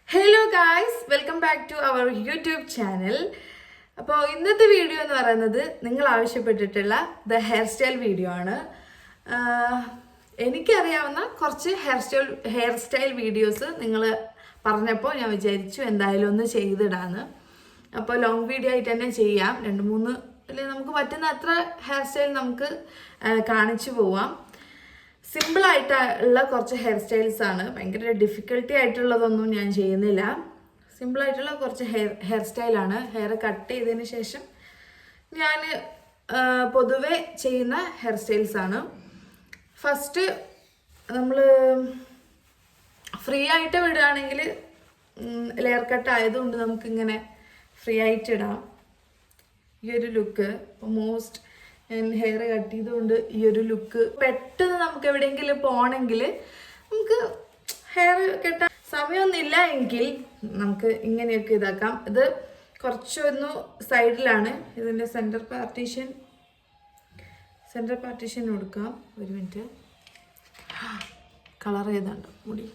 Hello guys, welcome back to our YouTube channel. അപ്പോൾ ഇന്നത്തെ video എന്ന് പറയുന്നത് നിങ്ങൾ ആവശ്യപ്പെട്ടിട്ടുള്ള ഹെയർ സ്റ്റൈൽ വീഡിയോ ആണ്. എനിക്കറിയാവുന്ന കുറച്ച് ഹെയർ സ്റ്റൈൽ വീഡിയോസ് നിങ്ങൾ പറഞ്ഞപ്പോൾ ഞാൻ വിചാരിച്ചു എന്തായാലും ഒന്ന് ചെയ്തിടാന്ന്. അപ്പോൾ ലോങ് വീഡിയോ ആയിട്ട് തന്നെ ചെയ്യാം. 2-3 അല്ലെങ്കിൽ നമുക്ക് പറ്റുന്ന അത്ര ഹെയർ സ്റ്റൈൽ നമുക്ക് കാണിച്ചു പോവാം. സിമ്പിളായിട്ടുള്ള കുറച്ച് ഹെയർ സ്റ്റൈൽസ് ആണ്. ഭയങ്കര ഡിഫിക്കൽട്ടി ആയിട്ടുള്ളതൊന്നും ഞാൻ ചെയ്യുന്നില്ല. സിമ്പിളായിട്ടുള്ള കുറച്ച് ഹെയർ സ്റ്റൈലാണ്. ഹെയർ കട്ട് ചെയ്തതിന് ശേഷം ഞാൻ പൊതുവെ ചെയ്യുന്ന ഹെയർ സ്റ്റൈൽസ് ആണ്. ഫസ്റ്റ് നമ്മൾ ഫ്രീ ആയിട്ട് വിടുകയാണെങ്കിൽ ലെയർ കട്ട് ആയതുകൊണ്ട് നമുക്കിങ്ങനെ ഫ്രീ ആയിട്ട് ഇടാം. ഈ ഒരു ലുക്ക് മോസ്റ്റ് ഹെയർ കട്ട് ചെയ്തുകൊണ്ട് ഈ ഒരു ലുക്ക് പെട്ടെന്ന് നമുക്ക് എവിടെയെങ്കിലും പോകണമെങ്കിൽ നമുക്ക് ഹെയർ കെട്ടാൻ സമയമൊന്നുമില്ല എങ്കിൽ നമുക്ക് ഇങ്ങനെയൊക്കെ ഇതാക്കാം. ഇത് കുറച്ചൊന്ന് സൈഡിലാണ് ഇതിൻ്റെ സെൻറ്റർ പാർട്ടീഷൻ കൊടുക്കാം. ഒരു മിനിറ്റ്, കളർ ചെയ്തുണ്ട് മുടി.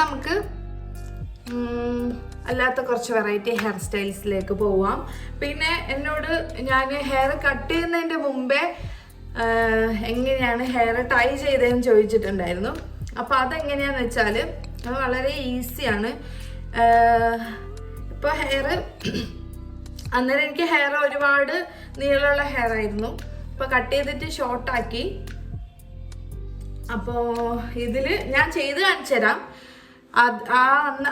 നമുക്ക് അല്ലാത്ത കുറച്ച് വെറൈറ്റി ഹെയർ സ്റ്റൈൽസിലേക്ക് പോവാം. പിന്നെ എന്നോട് ഞാൻ ഹെയർ കട്ട് ചെയ്യുന്നതിൻ്റെ മുമ്പേ എങ്ങനെയാണ് ഹെയർ ടൈ ചെയ്തതെന്ന് ചോദിച്ചിട്ടുണ്ടായിരുന്നു. അപ്പോൾ അതെങ്ങനെയാണെന്ന് വെച്ചാൽ അത് വളരെ ഈസിയാണ്. ഇപ്പോൾ അന്നേരം എനിക്ക് ഹെയർ ഒരുപാട് നീളമുള്ള ഹെയർ ആയിരുന്നു. ഇപ്പോൾ കട്ട് ചെയ്തിട്ട് ഷോർട്ടാക്കി. അപ്പോൾ ഇതിൽ ഞാൻ ചെയ്ത് കാണിച്ചു തരാം.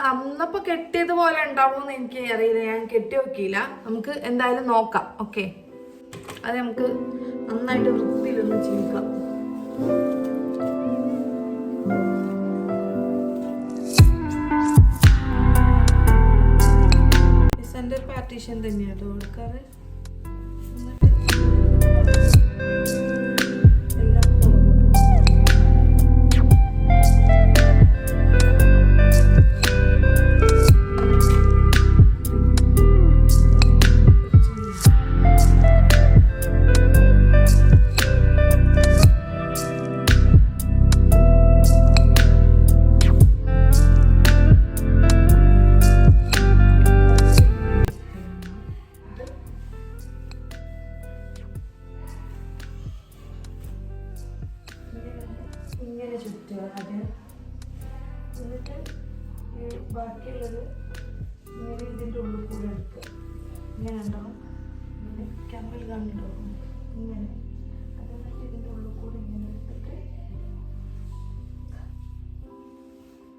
അന്നപ്പോൾ കെട്ടിയതുപോലെ ഉണ്ടാവുമെന്ന് എനിക്ക് അറിയില്ല, ഞാൻ കെട്ടി നോക്കിയില്ല. നമുക്ക് എന്തായാലും നോക്കാം. ഓക്കെ, അത് നമുക്ക് നന്നായിട്ട് വൃത്തിയിലൊന്ന് ചെയ്യുക. സെന്റർ പാർട്ടീഷൻ തന്നെയാട്ടോ കൊടുക്കാറ്. ഇങ്ങനെ ചുറ്റുക ആദ്യം, എന്നിട്ട് ബാക്കിയുള്ളത് ഇങ്ങനെ ഇതിൻ്റെ ഉള്ളിൽ കൂടെ എടുക്കുക. ഇങ്ങനെ ഉണ്ടാവും, ഇങ്ങനെ ക്യാമറയിൽ കാണുന്നുണ്ടാവും. ഇങ്ങനെ അതെന്നിട്ട് ഇതിൻ്റെ ഉള്ളിൽ കൂടെ ഇങ്ങനെ എടുത്തിട്ട്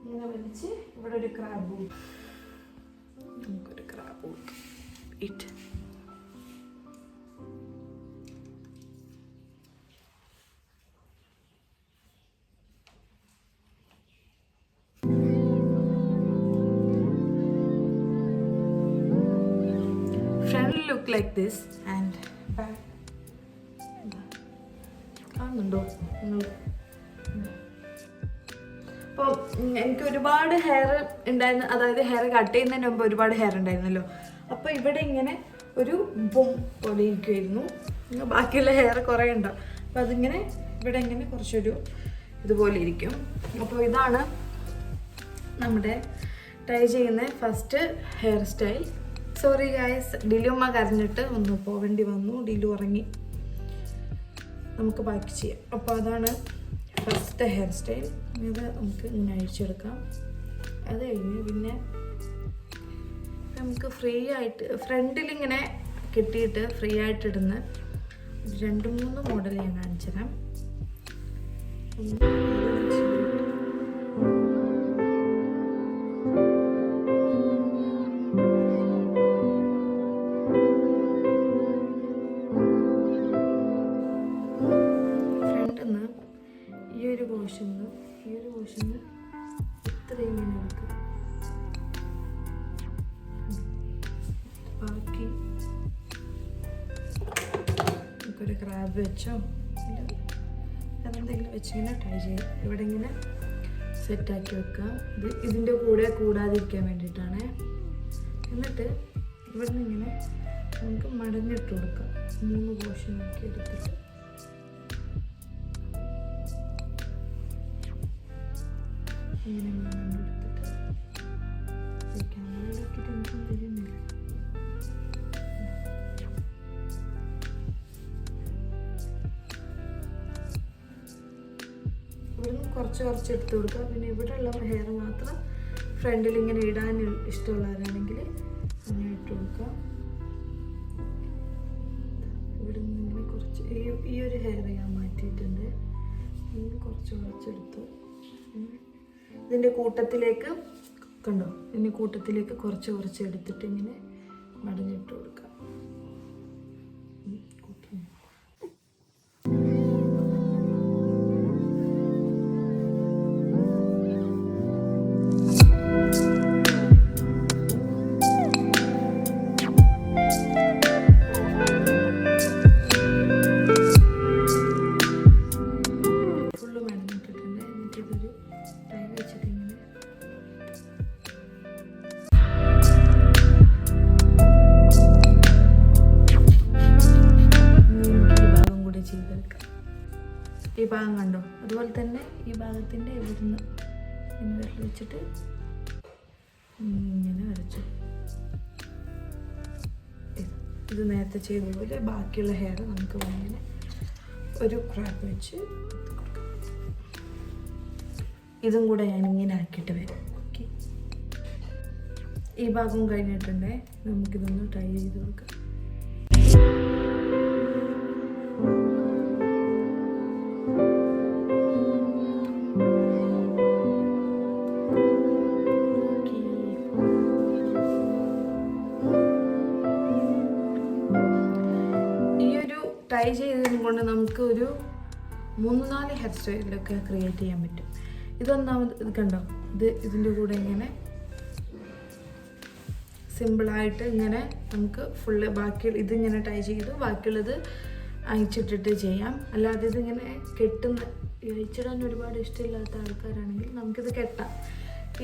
ഇങ്ങനെ വലിച്ച് ഇവിടെ ഒരു ക്രാബ് നമുക്കൊരു ക്രാബ് ഇട്ട് look like this and back. കാണുന്നുണ്ടോ നിങ്ങൾ? അപ്പോൾ എനിക്ക് ഒരുപാട് ഹെയർ ഉണ്ടായിരുന്നു, അതായത് ഹെയർ കട്ട് ചെയ്യുന്നതിന് മുമ്പ് ഒരുപാട് ഹെയർ ഉണ്ടായിരുന്നല്ലോ. അപ്പോൾ ഇവിടെ ഇങ്ങനെ ഒരു ബും പോലെ ഇരിക്കുമായിരുന്നു. ബാക്കിയുള്ള ഹെയർ കുറേ ഉണ്ടാവും. അപ്പോൾ അതിങ്ങനെ ഇവിടെ ഇങ്ങനെ കുറച്ചൊരു ഇതുപോലെ ഇരിക്കും. അപ്പോൾ ഇതാണ് നമ്മുടെ ട്രൈ ചെയ്യുന്ന first hair style. Sorry guys, ഡിലുമ്മ കരഞ്ഞിട്ട് ഒന്ന് പോവേണ്ടി വന്നു. ഡിലു ഉറങ്ങി. നമുക്ക് ബാക്കി ചെയ്യാം. അപ്പോൾ അതാണ് ഫസ്റ്റ് ഹെയർ സ്റ്റൈൽ. ഇത് നമുക്ക് ഇങ്ങനെ അഴിച്ചെടുക്കാം. അത് കഴിഞ്ഞ് പിന്നെ നമുക്ക് ഫ്രീ ആയിട്ട് ഫ്രണ്ടിലിങ്ങനെ കെട്ടിയിട്ട് ഫ്രീ ആയിട്ട് ഇടുന്ന 2-3 മോഡൽ ഞാൻ കാണിച്ചു തരാം. ഈ ഒരു പോർഷന് ഇത്രയും ഇങ്ങനെ എടുക്കുക. ഒരു ക്രാബ് വെച്ചോ അതെന്തെങ്കിലും വെച്ചിങ്ങനെ ട്രൈ ചെയ്യാം. ഇവിടെ ഇങ്ങനെ സെറ്റാക്കി വെക്കാം. ഇതിൻ്റെ കൂടെ കൂടാതിരിക്കാൻ വേണ്ടിയിട്ടാണ്. എന്നിട്ട് ഇവിടെ നിന്ന് ഇങ്ങനെ നമുക്ക് മടഞ്ഞിട്ട് കൊടുക്കാം. 3 പോർഷൻ ആക്കി എടുത്തിട്ട് ഇങ്ങനെ മടഞ്ഞെടുത്തിട്ട് ക്യാമറയിലാക്കിയിട്ട് എനിക്കും കഴിയുന്നില്ല. ഇവിടുന്ന് കുറച്ച് എടുത്ത് കൊടുക്കുക. പിന്നെ ഇവിടെ ഉള്ള ഹെയർ മാത്രം ഫ്രണ്ടിൽ ഇങ്ങനെ ഇടാൻ ഇഷ്ടമുള്ളവരാണെങ്കിൽ അങ്ങനെ ഇട്ട് കൊടുക്കുക. ഇവിടെ നിന്ന് ഇങ്ങനെ കുറച്ച് ഈ ഒരു ഹെയർ ഞാൻ മാറ്റിയിട്ടുണ്ട്. ഇങ്ങനെ കുറച്ചെടുത്തു. ഇതിൻ്റെ കൂട്ടത്തിലേക്ക് കണ്ടോ, ഇതിൻ്റെ കൂട്ടത്തിലേക്ക് കുറച്ച് എടുത്തിട്ട് ഇങ്ങനെ മടഞ്ഞിട്ട് കൊടുക്കുക. ഈ ഭാഗം കണ്ടോ, അതുപോലെ തന്നെ ഈ ഭാഗത്തിൻ്റെ ഇവിടുന്ന് ഇങ്ങനെ വെച്ചിട്ട് ഇങ്ങനെ വരച്ചു. ഇത് നേരത്തെ ചെയ്തതുപോലെ ബാക്കിയുള്ള ഹെയർ നമുക്ക് ഇങ്ങനെ ഒരു ക്രാപ്പ് വെച്ച് ഇതും കൂടെ ഞാനിങ്ങനെ ആക്കിയിട്ട് വരാം. ഓക്കെ, ഈ ഭാഗവും കഴിഞ്ഞിട്ടുണ്ടേ. നമുക്കിതൊന്ന് ട്രൈ ചെയ്ത് നോക്കാം. ട്രൈ ചെയ്തതിനെ കൊണ്ട് നമുക്ക് ഒരു 3-4 ഹെയർ സ്റ്റൈലൊക്കെ ക്രിയേറ്റ് ചെയ്യാൻ പറ്റും. ഇതൊന്നാമത് ഇത് കണ്ടോ, ഇതിൻ്റെ കൂടെ ഇങ്ങനെ സിമ്പിളായിട്ട് ഇങ്ങനെ നമുക്ക് ഫുള്ള് ബാക്കി ഇതിങ്ങനെ ട്രൈ ചെയ്തു, ബാക്കിയുള്ളത് അയച്ചിട്ടിട്ട് ചെയ്യാം. അല്ലാതെ ഇതിങ്ങനെ അയച്ചിടാൻ ഒരുപാട് ഇഷ്ടമില്ലാത്ത ആൾക്കാരാണെങ്കിൽ നമുക്കിത് കെട്ടാം.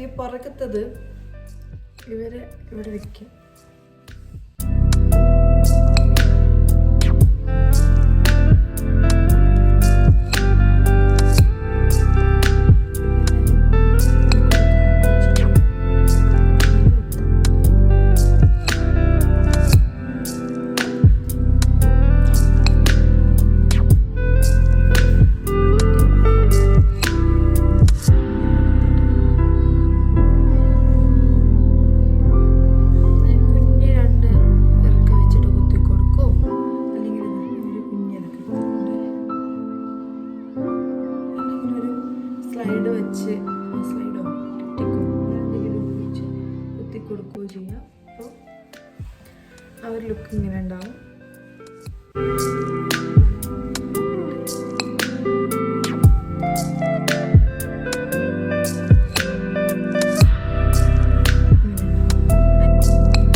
ഈ പുറക്കത്തത് ഇവിടെ വയ്ക്കും. സ്ലൈഡോ ടിക്കോ എന്തെങ്കിലും വെച്ച് കുത്തി കൊടുക്കുകയോ ചെയ്യാം. അപ്പോൾ ആ ഒരു ലുക്ക് ഇങ്ങനെ ഉണ്ടാവും.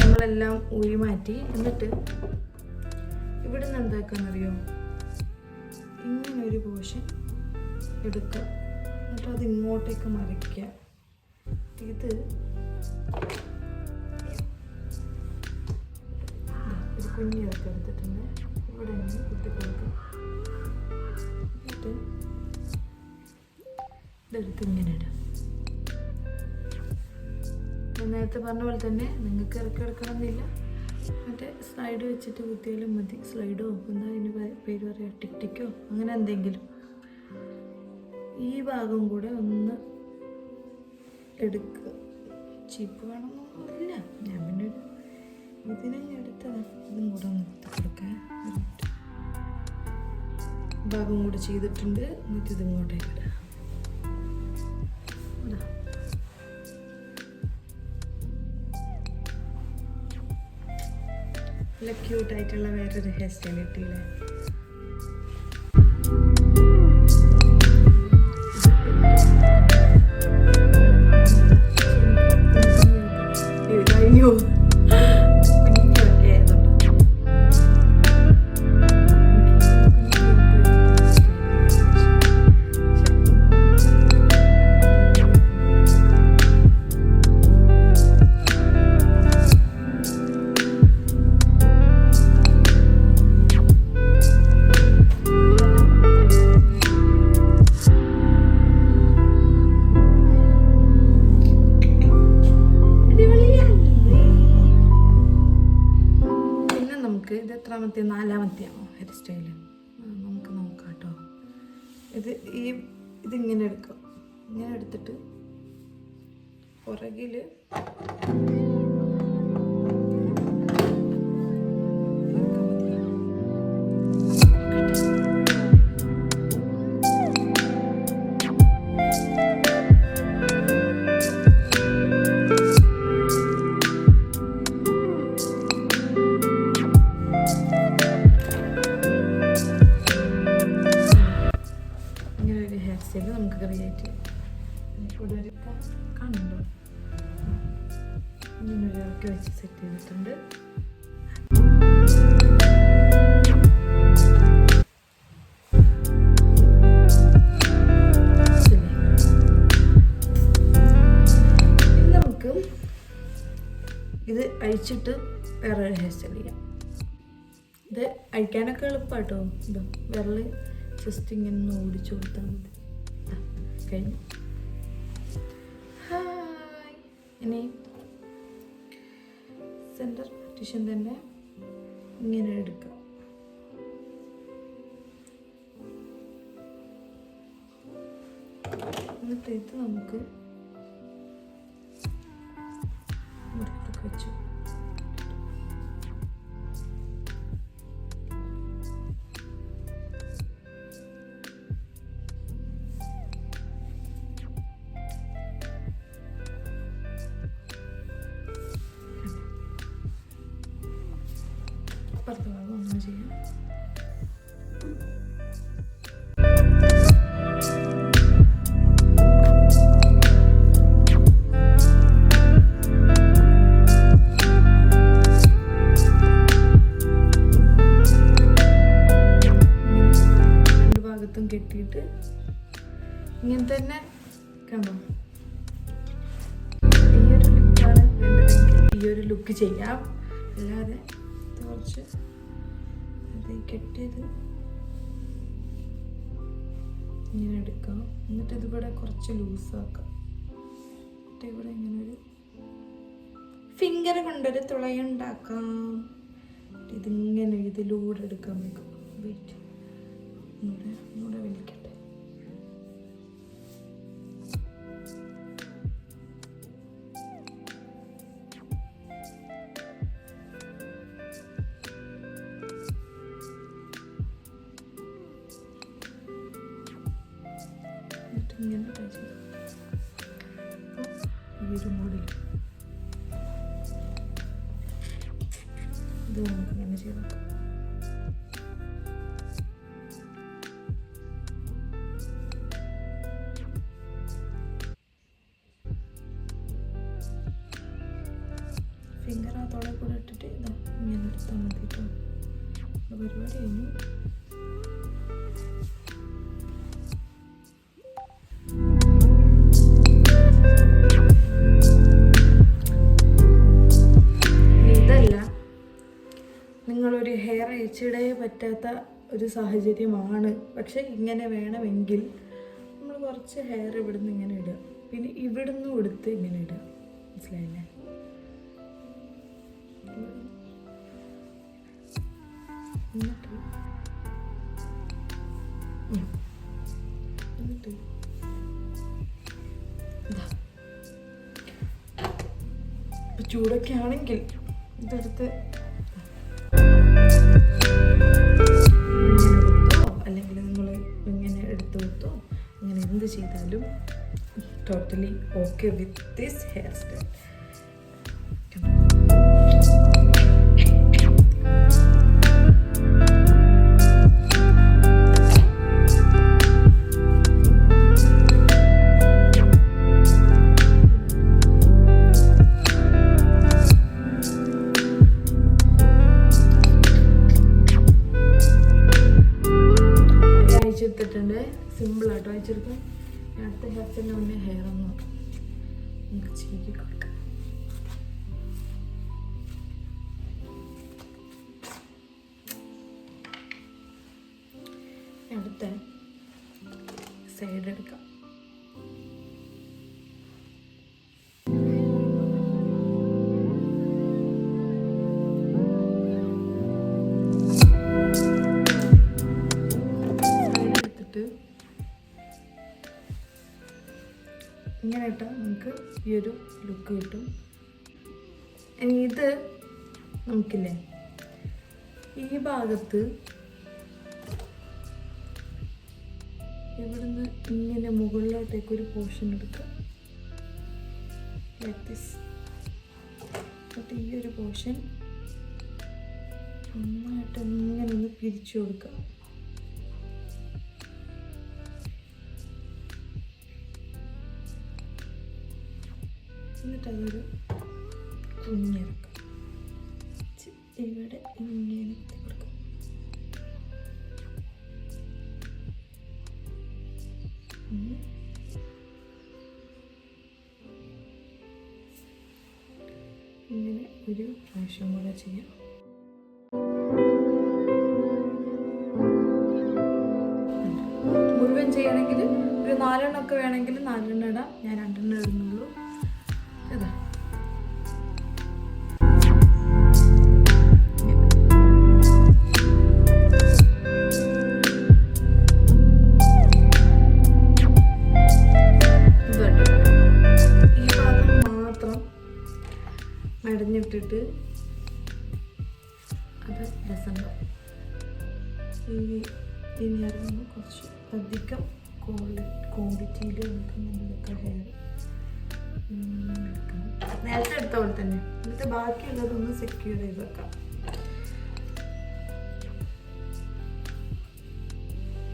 നമ്മളെല്ലാം ഊരി മാറ്റി. എന്നിട്ട് ഇവിടെ നിന്ന് എന്താക്കാന്നറിയോ, ഇങ്ങനൊരു പോർഷൻ എടുക്കുക. എന്നിട്ട് അത് ഇങ്ങോട്ടേക്ക് മറിക്കുക. ഇത് ഒരു കുഞ്ഞിതൊക്കെ എടുത്തിട്ടുണ്ട്. ഇവിടെ ഇങ്ങനെ കുത്തി കൊടുക്കുക. എന്നിട്ട് ഇതെടുത്ത് ഇങ്ങനെ ഇടാം. നേരത്തെ പറഞ്ഞ പോലെ തന്നെ നിങ്ങൾക്ക് ഇറക്കിയെടുക്കണമെന്നില്ല, മറ്റേ സ്ലൈഡ് വെച്ചിട്ട് കുത്തിയാലും മതി. സ്ലൈഡോ എന്താ അതിന് പേര് പറയുക, ടിക്കോ അങ്ങനെ എന്തെങ്കിലും. ഈ ഭാഗം കൂടെ ഒന്ന് എടുക്കുക. ചീപ്പ് വേണമെന്നൊന്നുമില്ല, ഞാൻ പിന്നെ ഇതിനങ്ങ് എടുത്തതാണ്. ഇതും കൂടെ ഒന്ന് കൊടുക്കാൻ ഭാഗം കൂടെ ചെയ്തിട്ടുണ്ട്. എന്നിട്ട് ഇതിങ്ങോട്ടേക്ക് ഇടാം. നല്ല ക്യൂട്ടായിട്ടുള്ള വേറൊരു ഹെയർ സ്റ്റൈൽ കിട്ടിയില്ലേ. എത്രാമത്തെ 4-മത്തെയാണോ ഹെയർ സ്റ്റൈല്? നമുക്ക് നോക്കാം കേട്ടോ. ഇതിങ്ങനെ എടുക്കാം. ഇങ്ങനെ എടുത്തിട്ട് പുറകിൽ നമുക്ക് ക്രിയേറ്റ് ചെയ്യാം. ഇവിടെ ഒരു കാണുന്നുണ്ടോ? ഇങ്ങനൊരു ഇറക്കി വെച്ച് സെറ്റ് ചെയ്തിട്ടുണ്ട്. ഇനി നമുക്ക് ഇത് അഴിച്ചിട്ട് വേറെ ഒരു ഹെയർ സ്റ്റൈൽ ചെയ്യാം. ഇത് അഴിക്കാനൊക്കെ എളുപ്പമാട്ടോ. ഇതോ വിരല് ജസ്റ്റ് ഇങ്ങനെ ഒന്ന് ഓടിച്ചു കൊടുത്താൽ മതി. കഴിഞ്ഞു. ഇനി സെൻറ്റർ പാർട്ടീഷൻ തന്നെ ഇങ്ങനെ എടുക്കാം. എന്നിട്ട് ഇത് നമുക്ക് വെച്ചു. അപ്പുറത്തെ ഭാഗം ഒന്നും ചെയ്യാം. രണ്ട് ഭാഗത്തും കെട്ടിയിട്ട് ഇങ്ങനെ തന്നെ കണ്ടോ. ഈ ഒരു ലുക്കാണ് വേണ്ടതെങ്കിൽ ഈ ഒരു ലുക്ക് ചെയ്യാം. അല്ലാതെ കുറച്ച് അത് കെട്ടിയത് ഇങ്ങനെ എടുക്കാം. എന്നിട്ട് ഇതിവിടെ കുറച്ച് ലൂസാക്കാം. എന്നിട്ട് ഇവിടെ ഇങ്ങനെ ഒരു ഫിംഗർ കൊണ്ടൊരു തുളയുണ്ടാക്കാം. ഇതിങ്ങനെ ഇതിലൂടെ എടുക്കാൻ വെക്കും. വെയിറ്റ് ഒന്നുകൂടെ വലിക്കട്ടെ. ഇങ്ങനെ ട്രൈ ചെയ്യാം. ഈ ഒരു മോഡിൽ ഇത് നമുക്ക് ഇങ്ങനെ ചെയ്താക്കാം. ഫിംഗർ അതോടെ കൂടെ ഇട്ടിട്ട് ഇതാ ഇങ്ങനെ എടുത്താൽ മതി കേട്ടോ. പരിപാടി കഴിഞ്ഞു. നിങ്ങളൊരു ഹെയർ അയച്ചിടേ പറ്റാത്ത ഒരു സാഹചര്യമാണ്, പക്ഷെ ഇങ്ങനെ വേണമെങ്കിൽ നമ്മൾ കുറച്ച് ഹെയർ ഇവിടുന്ന് ഇങ്ങനെ ഇടുക, പിന്നെ ഇവിടുന്ന് എടുത്ത് ഇങ്ങനെ ഇടുക. മനസ്സിലായില്ലേ? എന്നിട്ട് ചൂടൊക്കെ ആണെങ്കിൽ ഇതെടുത്ത് അല്ലെങ്കിൽ നിങ്ങൾ ഇങ്ങനെ എടുത്തു കൊടുത്തോ, അങ്ങനെ എന്ത് ചെയ്താലും totally okay with this hair style. എടുത്തിട്ടുണ്ട്. സിമ്പിളാട്ടോ അയച്ചെടുക്കാം. അടുത്ത ഹെയർ സ്റ്റൈലിന് മുന്നേ ഹെയർ ഒന്ന് നമുക്ക് ചീകി കൊടുക്കാം. അടുത്ത സൈഡ് എടുക്കാം. ഇങ്ങനെ ഇട്ടാൽ നമുക്ക് ഈ ഒരു ലുക്ക് കിട്ടും. ഇനി ഇത് നമുക്കില്ലേ ഈ ഭാഗത്ത് ഇവിടുന്ന് ഇങ്ങനെ മുകളിലോട്ടേക്ക് ഒരു പോർഷൻ എടുക്കുക, ലൈക്ക് ദിസ്. എന്നിട്ട് ഈ ഒരു പോർഷൻ നന്നായിട്ട് ഇങ്ങനെ ഒന്ന് പിരിച്ചു കൊടുക്കുക. എന്നിട്ടതൊരു കുഞ്ഞിറക്കുക, ഇവിടെ ഇങ്ങനെ കൊടുക്കുക. ഇങ്ങനെ ഒരു പ്രാവശ്യം കൂടെ ചെയ്യാം. മുഴുവൻ ചെയ്യണമെങ്കിൽ ഒരു 4 എണ്ണമൊക്കെ വേണമെങ്കിൽ 4 എണ്ണം ഇടാം. ഞാൻ 2 എണ്ണം ഇടുന്നുള്ളൂ. ഇതാ മടഞ്ഞിട്ടിട്ട് അത് രസമുണ്ടാവും. ഇനി ഇറങ്ങുമ്പോൾ കുറച്ച് അധികം ക്വാണ്ടിറ്റിയിൽ നമുക്ക് നമ്മളൊക്കെ ഹെയർ എടുക്കണം. നേരത്തെ എടുത്ത പോലെ തന്നെ. എന്നിട്ട് ബാക്കിയുള്ളതൊന്ന് സെക്യൂർ ചെയ്ത് വെക്കാം.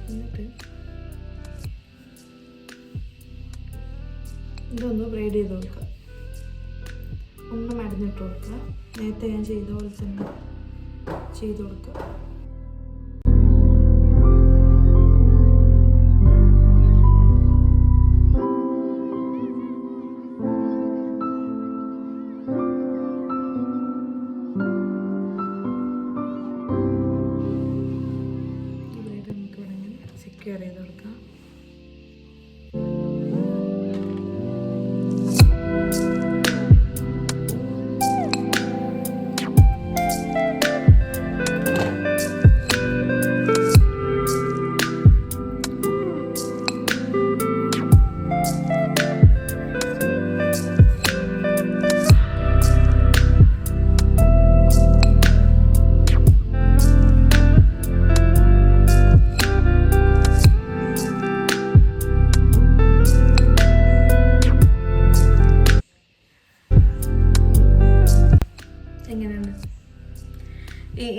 എന്നിട്ട് ഇതൊന്ന് ബ്രൈഡ് ചെയ്ത് കൊടുക്കാം. ഒന്ന് മടഞ്ഞിട്ട് കൊടുക്കുക. നേരത്തെ ഞാൻ ചെയ്ത പോലെ തന്നെ ചെയ്ത് കൊടുക്കുക. ഇവിടെ നമുക്ക് ഇവിടെ സെക്യൂർ ചെയ്ത് കൊടുക്കാം.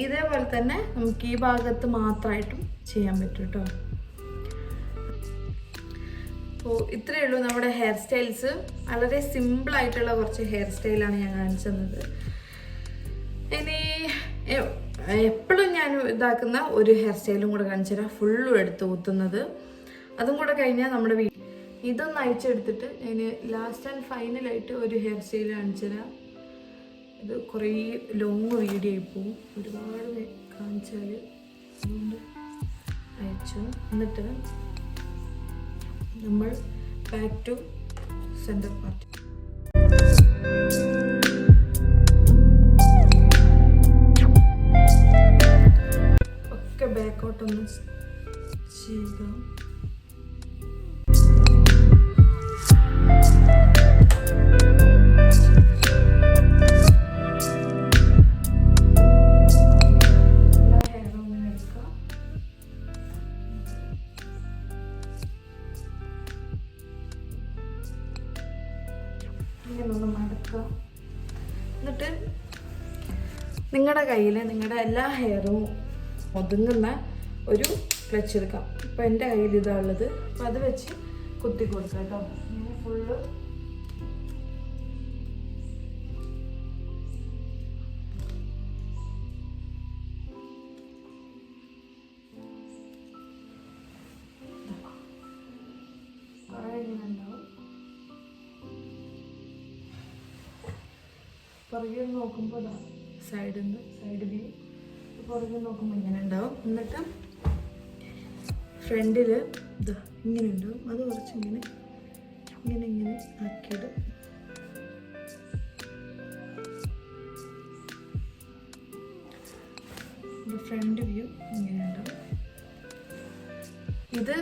ഇതേപോലെ തന്നെ നമുക്ക് ഈ ഭാഗത്ത് മാത്രമായിട്ടും ചെയ്യാൻ പറ്റും കേട്ടോ. അപ്പോൾ ഇത്രയേ ഉള്ളൂ നമ്മുടെ ഹെയർ സ്റ്റൈൽസ്. വളരെ സിമ്പിളായിട്ടുള്ള കുറച്ച് ഹെയർ സ്റ്റൈലാണ് ഞാൻ കാണിച്ചു തന്നത്. ഇനി എപ്പോഴും ഞാൻ ഇതാക്കുന്ന ഒരു ഹെയർ സ്റ്റൈലും കൂടെ കാണിച്ചു തരാം, ഫുള്ളും എടുത്ത് ഊത്തുന്നത്. അതും കൂടെ കഴിഞ്ഞാൽ നമ്മുടെ ഇതൊന്ന് അയച്ചെടുത്തിട്ട് ഞാൻ ലാസ്റ്റ് ആൻഡ് ഫൈനലായിട്ട് ഒരു ഹെയർ സ്റ്റൈൽ കാണിച്ചു തരാം. ഇത് കുറേ ലോങ് വീഡിയോ ആയി പോവും, ഒരുപാട് കാണിച്ചാൽ. അതുകൊണ്ട് അയച്ചു. എന്നിട്ട് നമ്മൾ ബാക്ക് ടു സെൻറ്റർ പാർട്ട്. ഒക്കെ ബാക്കോട്ടൊന്ന് ചെയ്താൽ ഇങ്ങനൊന്ന് മടക്കുക. എന്നിട്ട് നിങ്ങളുടെ കയ്യിൽ നിങ്ങളുടെ എല്ലാ ഹെയറും ഒതുങ്ങുന്ന ഒരു ക്ലച്ച് എടുക്കാം. ഇപ്പം എൻ്റെ കയ്യിൽ ഇതാണ് ഉള്ളത്. അപ്പം അത് വെച്ച് കുത്തി കൊടുക്കുക കേട്ടോ. ഇങ്ങനെ ഫുള്ള് പുറകെ നോക്കുമ്പോൾ സൈഡ് വ്യൂ പുറകെ നോക്കുമ്പോൾ ഇങ്ങനെ ഉണ്ടാവും. എന്നിട്ട് ഫ്രണ്ടിൽ ഇതാ ഇങ്ങനെ ഉണ്ടാവും. അത് കുറച്ച് ഇങ്ങനെ ഇങ്ങനെ ഇങ്ങനെ ആക്കിയിട്ട് ഫ്രണ്ട് വ്യൂ ഇങ്ങനെ ഉണ്ടാവും. ഇത്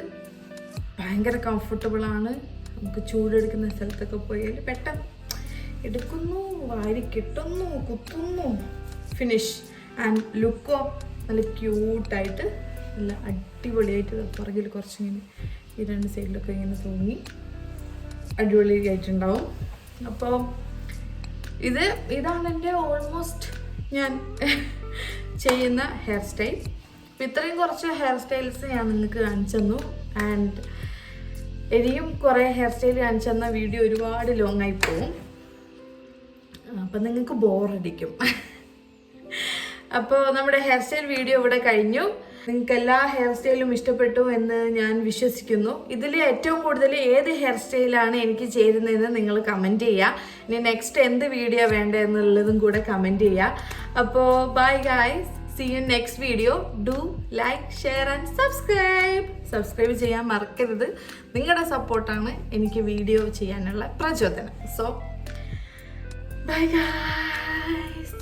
ഭയങ്കര കംഫർട്ടബിളാണ്, നമുക്ക് ചൂടെടുക്കുന്ന സ്ഥലത്തൊക്കെ പോയാൽ പെട്ടെന്ന് എടുക്കുന്നു, വാരി കെട്ടുന്നു, കുത്തുന്നു, ഫിനിഷ്. ആൻഡ് ലുക്കോ നല്ല ക്യൂട്ടായിട്ട് നല്ല അടിപൊളിയായിട്ട് പുറകിൽ കുറച്ചിങ്ങനെ ഈ രണ്ട് സൈഡിലൊക്കെ ഇങ്ങനെ തൂങ്ങി അടിപൊളിയായിട്ടുണ്ടാവും. അപ്പോൾ ഇതാണ് എൻ്റെ ഓൾമോസ്റ്റ് ഞാൻ ചെയ്യുന്ന ഹെയർ സ്റ്റൈൽ. അപ്പോൾ ഇത്രയും കുറച്ച് ഹെയർ സ്റ്റൈൽസ് ഞാൻ നിങ്ങൾക്ക് കാണിച്ചു തന്നു. ആൻഡ് ഇനിയും കുറേ ഹെയർ സ്റ്റൈൽ കാണിച്ചു തന്ന വീഡിയോ ഒരുപാട് ലോങ് ആയി പോവും. അപ്പം നിങ്ങൾക്ക് ബോറടിക്കും. അപ്പോൾ നമ്മുടെ ഹെയർ സ്റ്റൈൽ വീഡിയോ ഇവിടെ കഴിഞ്ഞു. നിങ്ങൾക്ക് എല്ലാ ഹെയർ സ്റ്റൈലും ഇഷ്ടപ്പെട്ടു എന്ന് ഞാൻ വിശ്വസിക്കുന്നു. ഇതിൽ ഏറ്റവും കൂടുതൽ ഏത് ഹെയർ സ്റ്റൈലാണ് എനിക്ക് ചേരുന്നതെന്ന് നിങ്ങൾ കമൻറ്റ് ചെയ്യുക. ഇനി നെക്സ്റ്റ് എന്ത് വീഡിയോ വേണ്ടതെന്നുള്ളതും കൂടെ കമൻറ്റ് ചെയ്യുക. അപ്പോൾ bye guys, see you next video. Do like, share and subscribe ചെയ്യാൻ മറക്കരുത്. നിങ്ങളുടെ സപ്പോർട്ടാണ് എനിക്ക് വീഡിയോ ചെയ്യാനുള്ള പ്രചോദനം. So bye guys.